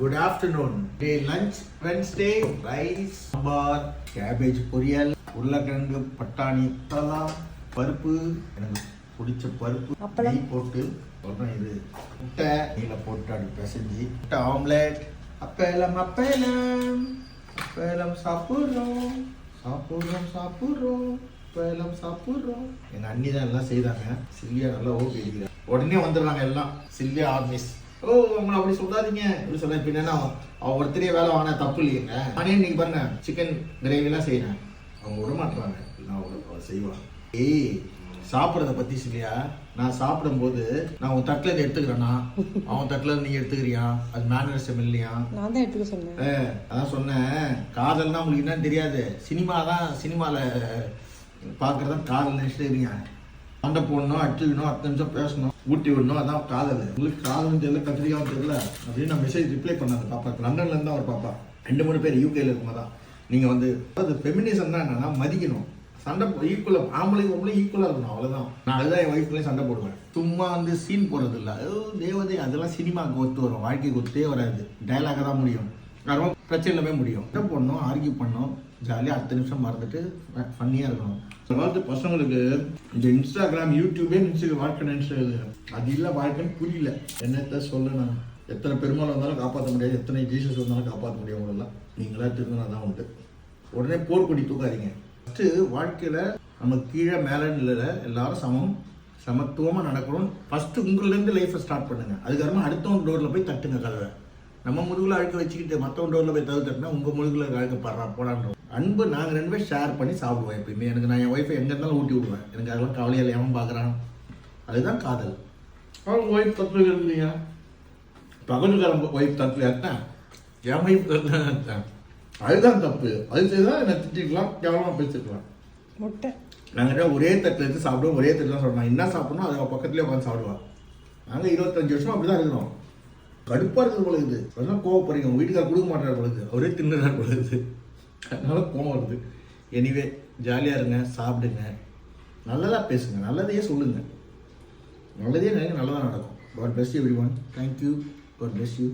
Good afternoon. Day lunch Wednesday rice, sambar, cabbage பொரியல், உருளைக்கிழங்கு பட்டாணி மசாலா, பருப்பு எனக்கு பிடிச்ச பருப்பு நெய் போட்டு அப்புறம் இது முட்டை நெய்யில் போட்டு அப்படி பிசைஞ்சு முட்டை ஆம்லெட் அப்பளம் அப்பளம் அப்பளம் சாப்பிட்றோம் சாப்பிட்றோம் சாப்பிட்றோம் அப்பளம் சாப்பிட்றோம். எங்கள் அண்ணி தான் எல்லாம் செய்தாங்க. சில்வியா நல்லா ஓகே உடனே வந்துடுறாங்க எல்லாம். சில்வியா ஆர்மிஸ் ஓ உங்களை அப்படி சொல்லாதீங்க அப்படி சொல்ல பின்னா அவன் ஒருத்தரையே வேலை வாங்கினா தப்பு இல்லைங்க. நானே இன்னைக்கு பாருங்க சிக்கன் கிரேவிலாம் செய்யறேன். அவங்க விட மாட்டுறாங்க. நான் செய்வான். ஏய் சாப்பிட்றத பத்தி இல்லையா, நான் சாப்பிடும்போது நான் உன் தட்டுல இருந்து எடுத்துக்கிறேன்னா அவன் தட்டுல இருந்து நீங்க எடுத்துக்கிறியா, அது மேனரிசம் இல்லையா? நான் தான் எடுத்துக்க சொன்னேன். அதான் சொன்னேன். காதல்னா உங்களுக்கு என்னன்னு தெரியாது. சினிமால பாக்குறதான் காதல் நினைச்சிட்டு இருக்கீங்க. சண்டை போடணும், அடிச்சுக்கணும், 10 நிமிஷம் பேசணும், ஊட்டி விடணும், அதான் காதல். உங்களுக்கு காதலும் தெரியல, கத்திரிக்காவும் தெரியல அப்படின்னு நான் மெசேஜ் ரிப்ளை பண்ணாங்க பாப்பா. லண்டன்ல இருந்து ஒரு பாப்பா 2-3 பேர் யூகேல இருக்கும்போது தான். நீங்க வந்து அது ஃபெமினிசம் தான் என்னன்னா மதிக்கணும். சண்டை ஈக்குவலா ஆம்பளைக்கு ஈக்குவலா இருக்கணும், அவ்வளவுதான். நான் அதுதான் என் ஒய்ஃப்லேயும் சண்டை போடுவேன். சும்மா வந்து சீன் போடுறது இல்லை. தேவதை அதெல்லாம் சினிமாவுக்கு ஒத்து வரும், வாழ்க்கைக்கு ஒத்தே வராது. டைலாக தான் முடியும், ரொம்ப பிரச்சனையிலுமே முடியும். சண்டை போடணும், ஆர்கியூ பண்ணணும், ஜாலியாக 10 நிமிஷம் மறந்துட்டு ஃபன்னியாக இருக்கணும். காலத்து பசங்களுக்கு இந்த இன்ஸ்டாகிராம் யூடியூபே நினச்சி வாழ்க்கை நினச்சது அது இல்லை. வாழ்க்கைன்னு புரியல. என்னத்த சொல்ல, நான் எத்தனை பெருமாள் வந்தாலும் காப்பாற்ற முடியாது, எத்தனை ஜீசஸ் வந்தாலும் காப்பாற்ற முடியும். உங்களெல்லாம் நீங்களா திருந்தினா தான் உண்டு. உடனே போர்க்கொடி தூக்காதீங்க. ஃபஸ்ட்டு வாழ்க்கையில் நம்ம கீழே மேலேன்னு இல்லை, எல்லாரும் சமத்துவமாக நடக்கணும். ஃபஸ்ட்டு உங்களிலேருந்து லைஃப்பை ஸ்டார்ட் பண்ணுங்கள். அதுக்கப்புறமா அடுத்தவங்க டோரில் போய் தட்டுங்க கதவை. நம்ம முதுகில் அழுக்க வச்சுக்கிட்டு மற்றவங்க டோரில் போய் தட்டுனா உங்கள் முதுகில் அழுக்கப்படுறா போடான்றோம். அன்பு நாங்கள் 2 பேரும் ஷேர் பண்ணி சாப்பிடுவோம். எப்பயுமே எனக்கு நான் என் ஒய்ஃபை எங்கே இருந்தாலும் ஊட்டி விடுவேன். எனக்கு அதெல்லாம் கவலையில் எவன் பார்க்குறான். அதுதான் காதல். அவங்க ஒய்ஃப் தப்பு இல்லையா, பகலுக்காரன் ஒய்ஃப் தப்பு ஏற்றேன், என் ஒய்ஃப் தப்பு, அதுதான் தப்பு. அது செய்தால் என்னை திட்டிக்கலாம், கேவலமாக பேசிக்கலாம். முட்டை நாங்கள் ஒரே தட்டில் எடுத்து சாப்பிடுவோம், ஒரே தட்டில் தான் சாப்பிடுவோம். என்ன சாப்பிடணும் அதை பக்கத்துலேயே உட்காந்து சாப்பிடுவோம். நாங்கள் 25 வருஷமா அப்படி தான் இருக்கிறோம். கடுப்பாக இருக்குது பொழுது. அதெல்லாம் கோவப்படுறீங்க. உங்கள் வீட்டுக்கார கொடுக்க மாட்டார் பொழுது, அவரே தின்னுறார் பொழுது, அதனால கோவம் வருது. எனிவே ஜாலியாக இருங்க, சாப்பிடுங்க, நல்லதாக பேசுங்க, நல்லதையே சொல்லுங்கள், நல்லதே நினைக்க நல்லதாக நடக்கும். God bless you everyone. Thank you. God bless you.